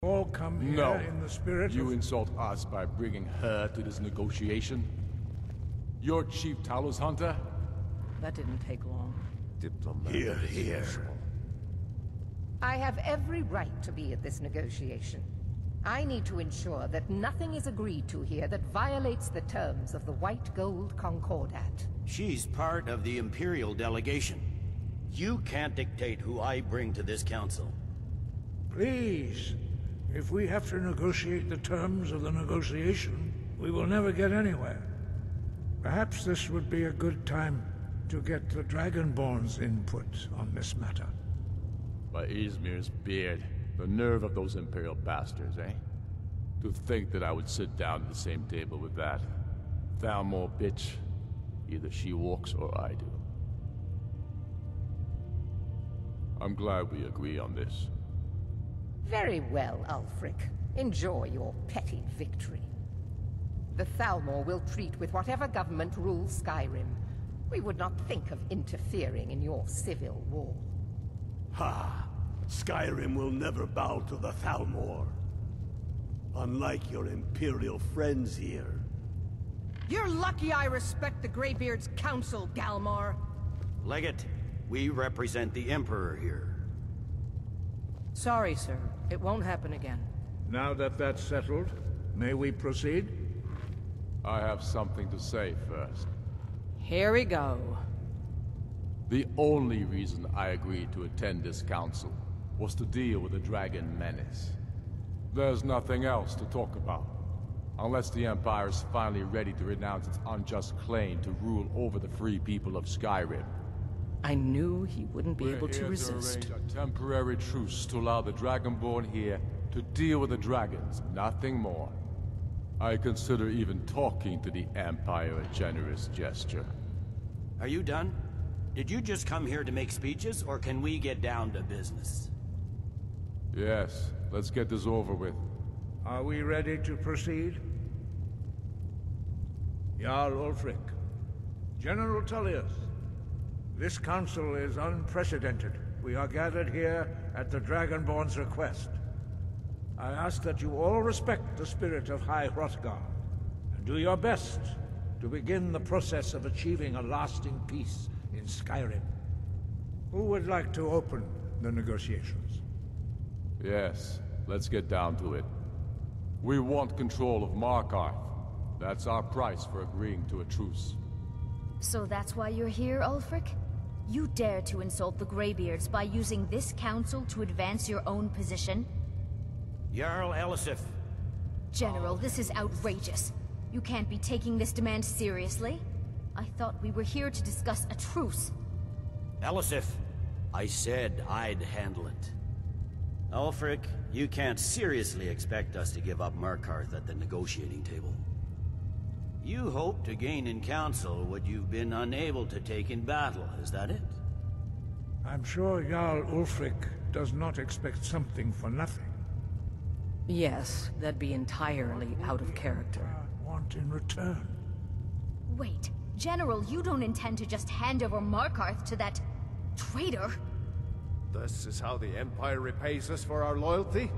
All come here No. in the spirit You of... insult us by bringing her to this negotiation? You're Chief Talos Hunter? That didn't take long. Here, here. I have every right to be at this negotiation. I need to ensure that nothing is agreed to here that violates the terms of the White Gold Concordat. She's part of the Imperial delegation. You can't dictate who I bring to this council. Please, if we have to negotiate the terms of the negotiation, we will never get anywhere. Perhaps this would be a good time to get the Dragonborn's input on this matter. By Izmir's beard, the nerve of those Imperial bastards, eh? To think that I would sit down at the same table with that Thalmor bitch. Either she walks or I do. I'm glad we agree on this. Very well, Ulfric. Enjoy your petty victory. The Thalmor will treat with whatever government rules Skyrim. We would not think of interfering in your civil war. Ha! Skyrim will never bow to the Thalmor. Unlike your Imperial friends here. You're lucky I respect the Greybeard's counsel, Galmar. Legate, we represent the Emperor here. Sorry, sir. It won't happen again. Now that that's settled, may we proceed? I have something to say first. Here we go. The only reason I agreed to attend this council was to deal with the Dragon Menace. There's nothing else to talk about. Unless the Empire is finally ready to renounce its unjust claim to rule over the free people of Skyrim. I knew he wouldn't be able to resist. We're here to arrange a temporary truce to allow the Dragonborn here to deal with the dragons, nothing more. I consider even talking to the Empire a generous gesture. Are you done? Did you just come here to make speeches, or can we get down to business? Yes, let's get this over with. Are we ready to proceed? Jarl Ulfric, General Tullius, this council is unprecedented. We are gathered here at the Dragonborn's request. I ask that you all respect the spirit of High Hrothgar, and do your best to begin the process of achieving a lasting peace in Skyrim. Who would like to open the negotiations? Yes, let's get down to it. We want control of Markarth. That's our price for agreeing to a truce. So that's why you're here, Ulfric? You dare to insult the Greybeards by using this council to advance your own position? Jarl Elisif. General, this is outrageous. You can't be taking this demand seriously. I thought we were here to discuss a truce. Elisif, I said I'd handle it. Ulfric, you can't seriously expect us to give up Markarth at the negotiating table. You hope to gain in council what you've been unable to take in battle, is that it? I'm sure Jarl Ulfric does not expect something for nothing. Yes, that'd be entirely out of character. Want in return? Wait, General, you don't intend to just hand over Markarth to that traitor? This is how the Empire repays us for our loyalty?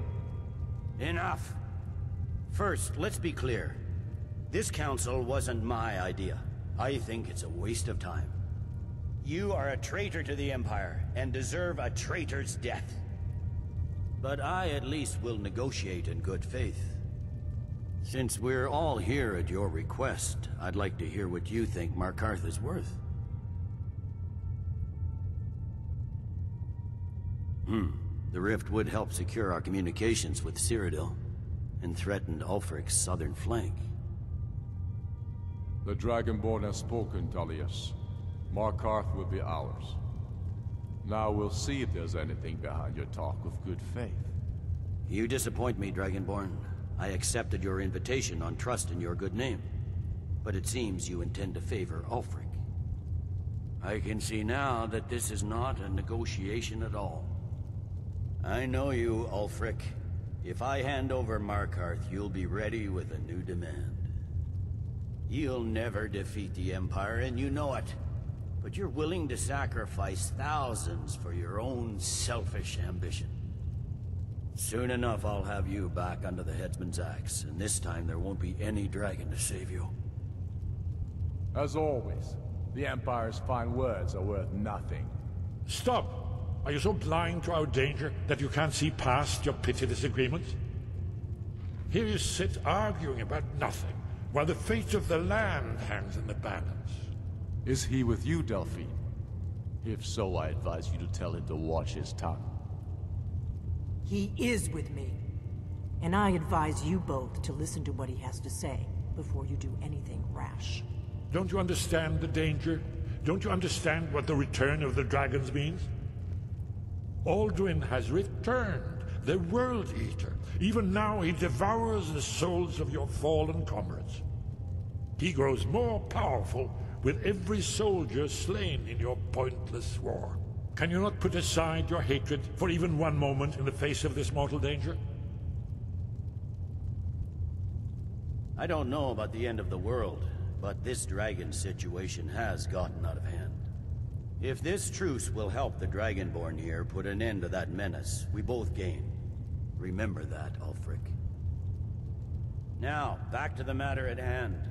Enough! First, let's be clear. This council wasn't my idea. I think it's a waste of time. You are a traitor to the Empire, and deserve a traitor's death. But I at least will negotiate in good faith. Since we're all here at your request, I'd like to hear what you think Markarth is worth. The rift would help secure our communications with Cyrodiil, and threatened Ulfric's southern flank. The Dragonborn has spoken, Tullius. Markarth will be ours. Now we'll see if there's anything behind your talk of good faith. You disappoint me, Dragonborn. I accepted your invitation on trust in your good name. But it seems you intend to favor Ulfric. I can see now that this is not a negotiation at all. I know you, Ulfric. If I hand over Markarth, you'll be ready with a new demand. You'll never defeat the Empire, and you know it. But you're willing to sacrifice thousands for your own selfish ambition. Soon enough, I'll have you back under the headsman's axe, and this time there won't be any dragon to save you. As always, the Empire's fine words are worth nothing. Stop! Are you so blind to our danger that you can't see past your petty disagreements? Here you sit arguing about nothing, while the fate of the land hangs in the balance. Is he with you, Delphine? If so, I advise you to tell him to watch his tongue. He is with me. And I advise you both to listen to what he has to say before you do anything rash. Don't you understand the danger? Don't you understand what the return of the dragons means? Alduin has returned, the World Eater. Even now he devours the souls of your fallen comrades. He grows more powerful with every soldier slain in your pointless war. Can you not put aside your hatred for even one moment in the face of this mortal danger? I don't know about the end of the world, but this dragon situation has gotten out of hand. If this truce will help the Dragonborn here put an end to that menace, we both gain. Remember that, Ulfric. Now, back to the matter at hand.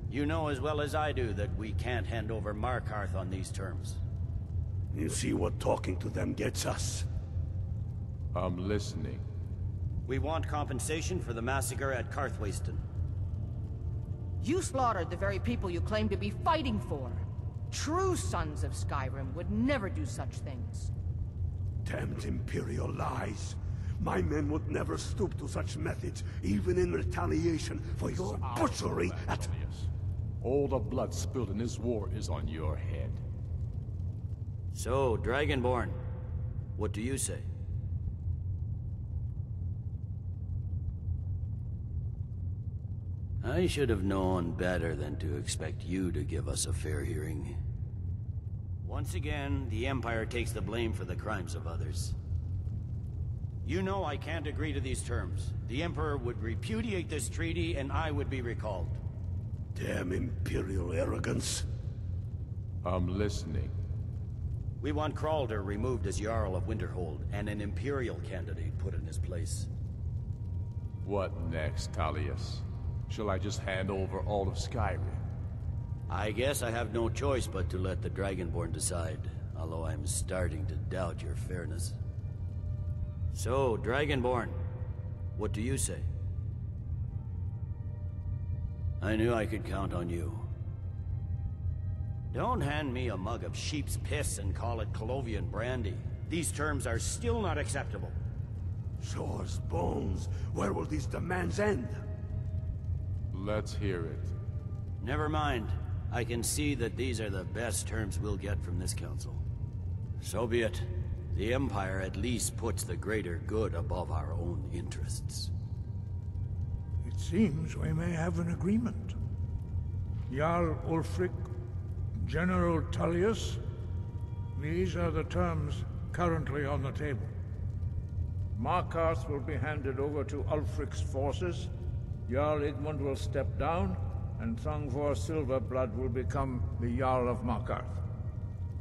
You know as well as I do that we can't hand over Markarth on these terms. You see what talking to them gets us? I'm listening. We want compensation for the massacre at Karthwasten. You slaughtered the very people you claim to be fighting for. True sons of Skyrim would never do such things. Damned Imperial lies. My men would never stoop to such methods, even in retaliation for your butchery at... All the blood spilled in this war is on your head. So, Dragonborn, what do you say? I should have known better than to expect you to give us a fair hearing. Once again, the Empire takes the blame for the crimes of others. You know I can't agree to these terms. The Emperor would repudiate this treaty, and I would be recalled. Damn Imperial arrogance. I'm listening. We want Kralder removed as Jarl of Winterhold, and an Imperial candidate put in his place. What next, Tullius? Shall I just hand over all of Skyrim? I guess I have no choice but to let the Dragonborn decide, although I'm starting to doubt your fairness. So, Dragonborn, what do you say? I knew I could count on you. Don't hand me a mug of sheep's piss and call it Colovian brandy. These terms are still not acceptable. Shores, bones, where will these demands end? Let's hear it. Never mind. I can see that these are the best terms we'll get from this council. So be it. The Empire at least puts the greater good above our own interests. It seems we may have an agreement. Jarl Ulfric, General Tullius, these are the terms currently on the table. Markarth will be handed over to Ulfric's forces, Jarl Igmund will step down, and Thongvor Silverblood will become the Jarl of Markarth.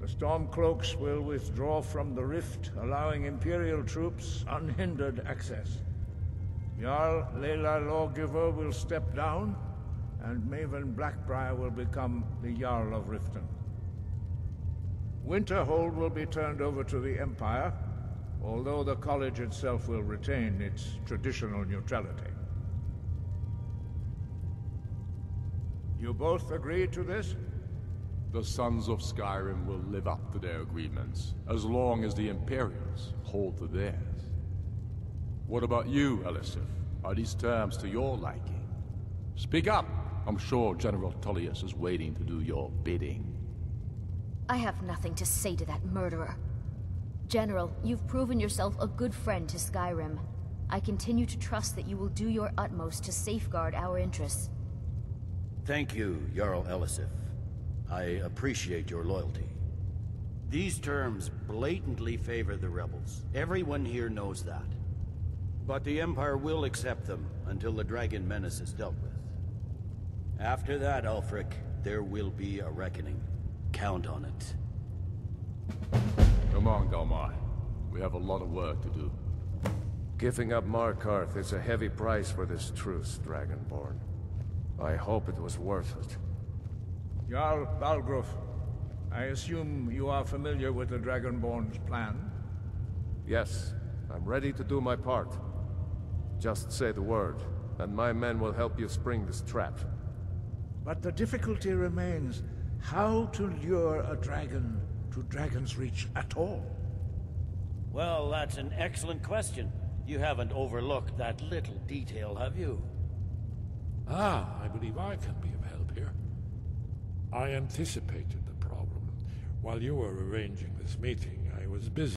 The Stormcloaks will withdraw from the rift, allowing Imperial troops unhindered access. Jarl Leila Lawgiver will step down, and Maven Blackbriar will become the Jarl of Riften. Winterhold will be turned over to the Empire, although the College itself will retain its traditional neutrality. You both agree to this? The Sons of Skyrim will live up to their agreements, as long as the Imperials hold to theirs. What about you, Elisif? Are these terms to your liking? Speak up! I'm sure General Tullius is waiting to do your bidding. I have nothing to say to that murderer. General, you've proven yourself a good friend to Skyrim. I continue to trust that you will do your utmost to safeguard our interests. Thank you, Jarl Elisif. I appreciate your loyalty. These terms blatantly favor the rebels. Everyone here knows that. But the Empire will accept them until the Dragon Menace is dealt with. After that, Ulfric, there will be a reckoning. Count on it. Come on, Dalmai. We have a lot of work to do. Giving up Markarth is a heavy price for this truce, Dragonborn. I hope it was worth it. Jarl Balgruuf, I assume you are familiar with the Dragonborn's plan? Yes, I'm ready to do my part. Just say the word, and my men will help you spring this trap. But the difficulty remains how to lure a dragon to Dragon's Reach at all. Well, that's an excellent question. You haven't overlooked that little detail, have you? I believe I can be of help here. I anticipated the problem. While you were arranging this meeting, I was busy